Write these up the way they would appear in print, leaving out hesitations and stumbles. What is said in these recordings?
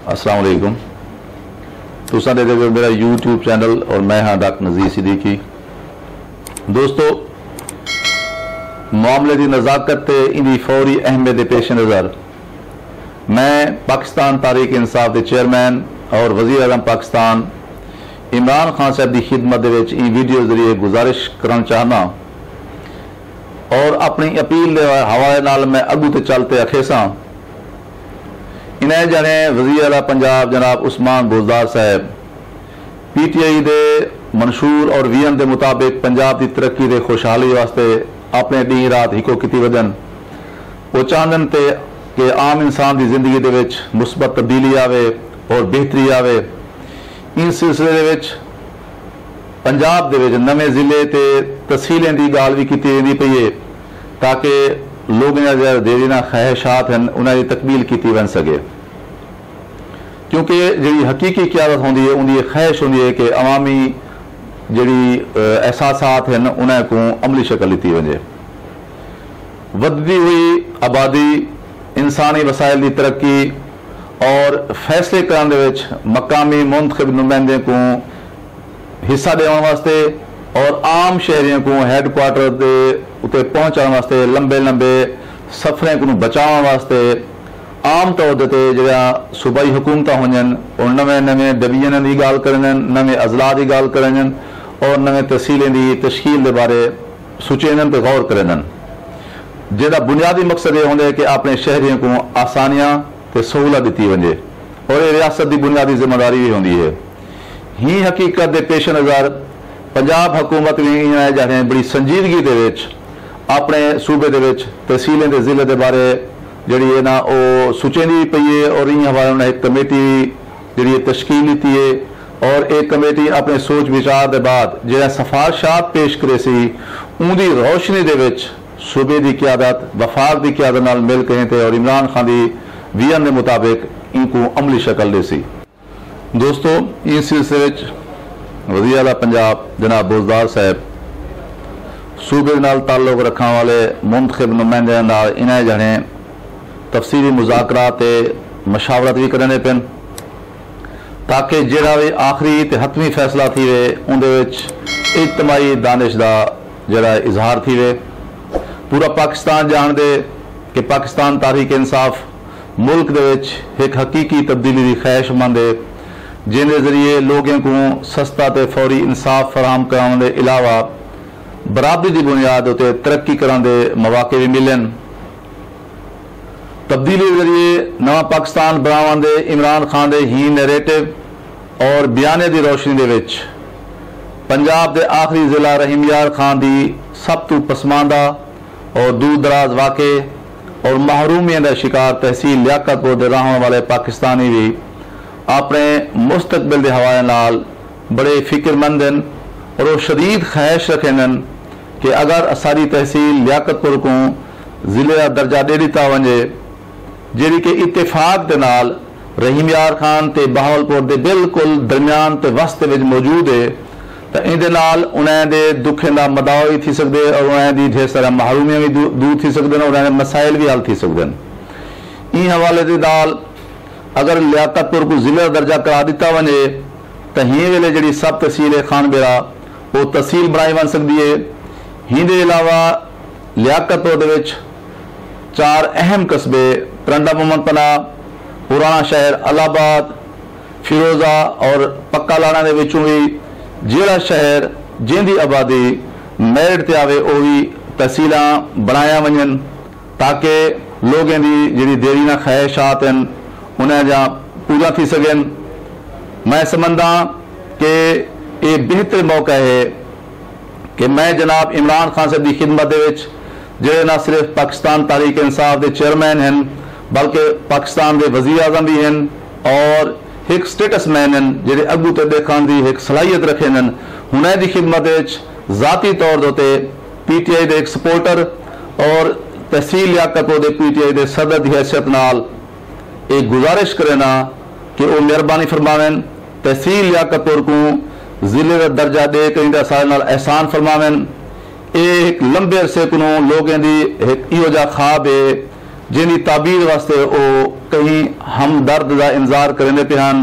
अस्सलाम वालेकुम। तुसा दे मेरा यूट्यूब चैनल और मैं हाँ डॉक्टर नज़ीर सिद्दीकी। दोस्तों, मामले की नज़ाकत इनकी फौरी अहमियत पेश नज़र मैं पाकिस्तान तहरीक इंसाफ के चेयरमैन और वज़ीर आज़म पाकिस्तान इमरान खान साहब की खिदमत इन वीडियो जरिए गुजारिश करना चाहना और अपनी अपील के हवाले नाल मैं अगू तो चलते अखेसा इन्हें जने वज़ीर आला पंजाब जनाब उस्मान बुज़दार साहब PTI दे मंशूर और विजन के मुताबिक पंजाब की तरक्की के खुशहाली वास्ते अपने दी रात हिको की वजन वो चाहते थे कि आम इंसान की जिंदगी के मुस्बत तब्दीली आवे और बेहतरी आवे। इन सिलसिले पंजाब के नवे जिले ते तहसीलें की गाल भी की जाती पई है ताकि लोगों जो देरी ना ख्वाहिशात हैं उन्होंने तकमील की बन सके, क्योंकि जी हकीकी क्यादत होंगी है उनकी ख्वाहिश होंगी है कि अवामी जी एहसासात हैं उन्हें को अमली शक्ल दी वजे। वधदी हुई आबादी, इंसानी वसाइल की तरक्की और फैसले करने मकामी मुंतखब नुमाइंदे को हिस्सा देने वास्ते और आम शहरियों को हैडक्वार्टर के उत्ते पहुँचाने वास्ते लंबे लंबे सफरें को बचाने वास्ते आम तौर पर जो सूबाई हुकूमत होंजन और नवे नवे डिवीजन की गाल करें, नवे अजला की गाल करें और नवे तहसीलें की तश्कील के बारे सोचें तो गौर करें, जिसका बुनियादी मकसद ये होंगे कि अपने शहरियों को आसानियाँ तो सहूलत दी वजे और ये रियासत की बुनियादी जिम्मेदारी भी होंगी है। ही हकीकत के पेश नज़र पंजाब हुकूमत भी जाने बड़ी संजीदगी के अपने सूबे के तहसीलें के जिले के बारे जी है ना वो सोचेंदी पई है और इन हवाले ने एक कमेटी जी तश्कील दी है और एक कमेटी अपने सोच विचार के बाद जो सिफारिशात पेश करे सी उनकी रोशनी के सूबे की क्यादत वफाक की क्यादत नाल मिल के थे और इमरान खान की विजन के मुताबिक इनको अमली शक्ल दे सी। दोस्तों, इस सिलसिले वज़ीर आला पंजाब जनाब बुज़दार साहब सूबे नाल ताल्लुक रखने वाले मुंतखब नुमाइंदे नाल इन्हें जने तफसीली मुज़ाकरात मशावरत भी करने पेन ताकि जिहड़ा भी आखिरी ते हतमी फैसला थी वे उनके इज्तमाही दानिश का जिहड़ा इजहार थी वे। पूरा पाकिस्तान जान दे कि पाकिस्तान तहरीक इंसाफ मुल्क दे विच एक हकीकी तब्दीली की ख्वाहिशमंद है जिनके जरिए लोगों को सस्ता ते फौरी इंसाफ फराहम कराने के अलावा बराबरी की बुनियाद उत्ते तरक्की कराने के मौके भी मिलन। तब्दीली के जरिए नवा पाकिस्तान बनाने दे इमरान खान के ही नैरेटिव और बयाने की रोशनी के विच पंजाब के आखिरी जिला रहीम यार खान की सब तो पसमानदा और दूर दराज वाक़े और महरूमियत का शिकार तहसील लियाकतपुर के रहने वाले पाकिस्तानी भी अपने मुस्तकबिल के हवाले नाल बड़े फिक्रमंद हैं और वो शदीद ख्वाहिश रखें कि अगर सारी तहसील लियाकतपुर को जिले का दर्जा दे दिता वजे जी कि इत्तेफाक के नाल रहीम यार खान ते बहावलपुर के बिल्कुल दरम्यान ते वस्त विच मौजूद है, तो इहदे नाल उन्हें दे दुखें का मदाव भी थी सकते और उन्हें दी ढेर सारा महरूमियां भी दूर थी सकते और उन्हें मसाइल भी हल थी सकते। इन हवाले के नाल अगर लियाकतपुर को जिले का दर्जा करा दिता वजे तो ही वेले जी सब तहसील खान बेरा वो तहसील बनाई बन सकती है। ही अलावा लियाकतपुर के 4 अहम कस्बे टरंडा मोहम्मदपना, पुराना शहर अलाहाबाद, फिरोजा और पक्का लाना के विचों भी जिहड़ा शहर जिंदी आबादी मेरिट ते आवे वो भी तहसील बनाया वजन ताकि लोगों की जी देरी ना ख्वाहिशात हैं उन्हें जहाँ पूरा थी सकें। मैं समझदा कि ये बेहतर मौका है कि मैं जनाब इमरान खान साहब की खिदमत जो ना सिर्फ पाकिस्तान तहरीक इंसाफ के चेयरमैन हैं बल्कि पाकिस्तान के वज़ीर आज़म भी हैं और एक स्टेटस मैन हैं जो अगू तो देखने की एक सलाहियत रखें उन्हें की खिदमत ज़ाती तौर पर PTI के एक सपोर्टर और तहसील लियाकतपुर के PTI के सदर की हैसियत नाल एक गुजारिश करेना कि वो मेहरबानी फरमावें तहसील लियाकतपुर को जिले का दर्जा दे के इनका सारे नाल एहसान फरमावें। एक लंबे अरसे को लोगों की एक इहो जा ख्वाब है जिन्हें ताबीर वास्ते वो कहीं हमदर्द का इंतजार करेंगे पे हैं।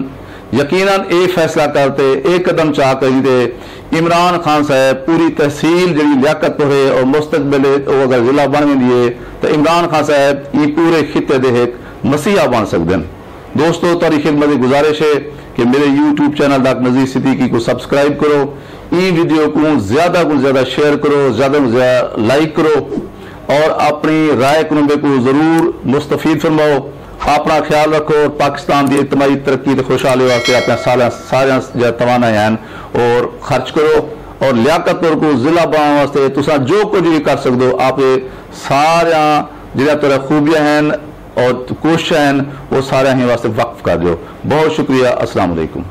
यकीनन ये फैसला करते एक कदम चाह करी इमरान खान साहब पूरी तहसील जी लियाकत हो और मुस्तकबिल अगर जिला बन गई तो इमरान खान साहब ये पूरे खिते के एक मसीहा बन सकते हैं। दोस्तों तारी खिदमत की गुजारिश है कि मेरे यूट्यूब चैनल डॉक्टर नज़ीर सिद्दीकी को सब्सक्राइब करो, ई वीडियो को ज़्यादा शेयर करो, ज़्यादा से ज़्यादा लाइक करो और अपनी राय को जरूर मुस्तफीद फरमाओ। अपना ख्याल रखो और पाकिस्तान की इज्तमाही तरक्की खुशहाली वास्ते अपने सारे तवाना हैं और खर्च करो और लियाकत को जिला बनाने वास्ते तुसा जो कुछ भी कर सकते हो आप सारा जिला तेरा खूबियां हैं और कोशिशें हैं वो सारे ही वास्ते वक्फ कर दो। बहुत शुक्रिया। अस्सलाम वालेकुम।